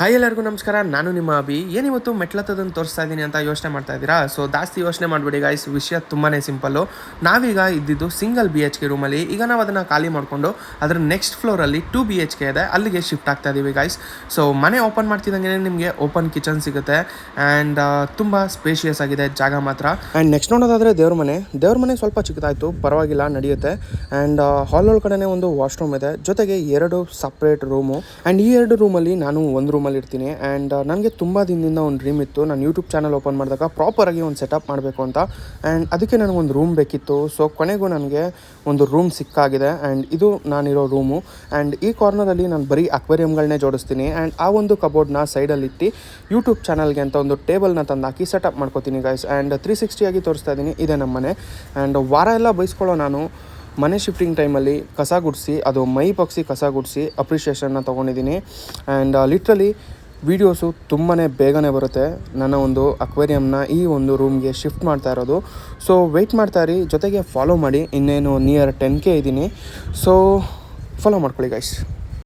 Hi ಎಲ್ಲರಿಗೂ ನಮಸ್ಕಾರ. ನಾನು ನಿಮ್ಮ ಅಭಿ. ಏನಿವತ್ತು ಮೆಟ್ಲತ್ತದನ್ನು ತೋರಿಸ್ತಾ ಇದ್ದೀನಿ ಅಂತ ಯೋಚನೆ ಮಾಡ್ತಾ ಇದ್ದೀರಾ? ಸೊ ಜಾಸ್ತಿ ಯೋಚನೆ ಮಾಡಬೇಡಿ ಗಾಯ್ಸ್, ವಿಷಯ ತುಂಬಾ ಸಿಂಪಲ್ಲು. ನಾವೀಗ ಇದ್ದಿದ್ದು ಸಿಂಗಲ್ BHK ರೂಮಲ್ಲಿ. ಈಗ ನಾವು ಅದನ್ನು ಖಾಲಿ ಮಾಡಿಕೊಂಡು ಅದರ ನೆಕ್ಸ್ಟ್ ಫ್ಲೋರಲ್ಲಿ 2 BHK ಇದೆ, ಅಲ್ಲಿಗೆ ಶಿಫ್ಟ್ ಆಗ್ತಾ ಇದ್ದೀವಿ ಗಾಯ್ಸ್. ಸೊ ಮನೆ ಓಪನ್ ಮಾಡ್ತಿದ್ದಂಗೆ ನಿಮಗೆ ಓಪನ್ ಕಿಚನ್ ಸಿಗುತ್ತೆ ಆ್ಯಂಡ್ ತುಂಬ ಸ್ಪೇಷಿಯಸ್ ಆಗಿದೆ ಜಾಗ ಮಾತ್ರ. ಆ್ಯಂಡ್ ನೆಕ್ಸ್ಟ್ ನೋಡೋದಾದರೆ ದೇವ್ರ ಮನೆ ಸ್ವಲ್ಪ ಚಿಕ್ಕದಾಯಿತು, ಪರವಾಗಿಲ್ಲ, ನಡೆಯುತ್ತೆ. ಆ್ಯಂಡ್ ಹಾಲ್ ಒಳಗಡೆ ಒಂದು ವಾಶ್ರೂಮ್ ಇದೆ, ಜೊತೆಗೆ 2 ಸಪ್ರೇಟ್ ರೂಮು. ಆ್ಯಂಡ್ ಈ 2 ರೂಮಲ್ಲಿ ನಾನು ಒಂದು ರೂಮಲ್ಲಿ ಇರ್ತೀನಿ. ಆ್ಯಂಡ್ ನನಗೆ ತುಂಬ ದಿನದಿಂದ ಒಂದು ಡ್ರೀಮ್ ಇತ್ತು, ನಾನು ಯೂಟ್ಯೂಬ್ ಚಾನಲ್ ಓಪನ್ ಮಾಡಿದಾಗ ಪ್ರಾಪರಾಗಿ ಒಂದು ಸೆಟಪ್ ಮಾಡಬೇಕು ಅಂತ. ಆ್ಯಂಡ್ ಅದಕ್ಕೆ ನನಗೊಂದು ರೂಮ್ ಬೇಕಿತ್ತು. ಸೊ ಕೊನೆಗೂ ನನಗೆ ಒಂದು ರೂಮ್ ಸಿಕ್ಕಾಗಿದೆ. ಆ್ಯಂಡ್ ಇದು ನಾನಿರೋ ರೂಮು. ಆ್ಯಂಡ್ ಈ ಕಾರ್ನರಲ್ಲಿ ನಾನು ಬರೀ ಅಕ್ವೇರಿಯಮ್ಗಳನ್ನೇ ಜೋಡಿಸ್ತೀನಿ. ಆ್ಯಂಡ್ ಆ ಒಂದು ಕಬೋರ್ಡ್ನ ಸೈಡಲ್ಲಿ ಇಟ್ಟು ಯೂಟ್ಯೂಬ್ ಚಾನಲ್ಗೆ ಅಂತ ಒಂದು ಟೇಬಲ್ನ ತಂದಾಕಿ ಸೆಟಪ್ ಮಾಡ್ಕೋತೀನಿ ಗೈಸ್. ಆ್ಯಂಡ್ 360 ಆಗಿ ತೋರಿಸ್ತಾ ಇದ್ದೀನಿ, ಇದೆ ನಮ್ಮ ಮನೆ. ಆ್ಯಂಡ್ ವಾರ ಎಲ್ಲ ಬೈಸ್ಕೊಳ್ಳೋ ನಾನು ಮನೆ ಶಿಫ್ಟಿಂಗ್ ಟೈಮಲ್ಲಿ ಕಸ ಗುಡಿಸಿ, ಅದು ಮೈ ಪಕ್ಷಿ ಕಸ ಗುಡಿಸಿ ಅಪ್ರಿಷಿಯೇಷನ್ನ ತೊಗೊಂಡಿದ್ದೀನಿ. ಆ್ಯಂಡ್ ಲಿಟ್ರಲಿ ವೀಡಿಯೋಸು ತುಂಬಾ ಬೇಗನೆ ಬರುತ್ತೆ. ನನ್ನ ಒಂದು ಅಕ್ವೇರಿಯಮ್ನ ಈ ಒಂದು ರೂಮ್ಗೆ ಶಿಫ್ಟ್ ಮಾಡ್ತಾ ಇರೋದು. ಸೊ ವೆಯ್ಟ್ ಮಾಡ್ತಾ ಇರಿ, ಜೊತೆಗೆ ಫಾಲೋ ಮಾಡಿ. ಇನ್ನೇನು ನಿಯರ್ 10K ಇದ್ದೀನಿ. ಸೊ ಫಾಲೋ ಮಾಡ್ಕೊಳ್ಳಿ ಗೈಸ್.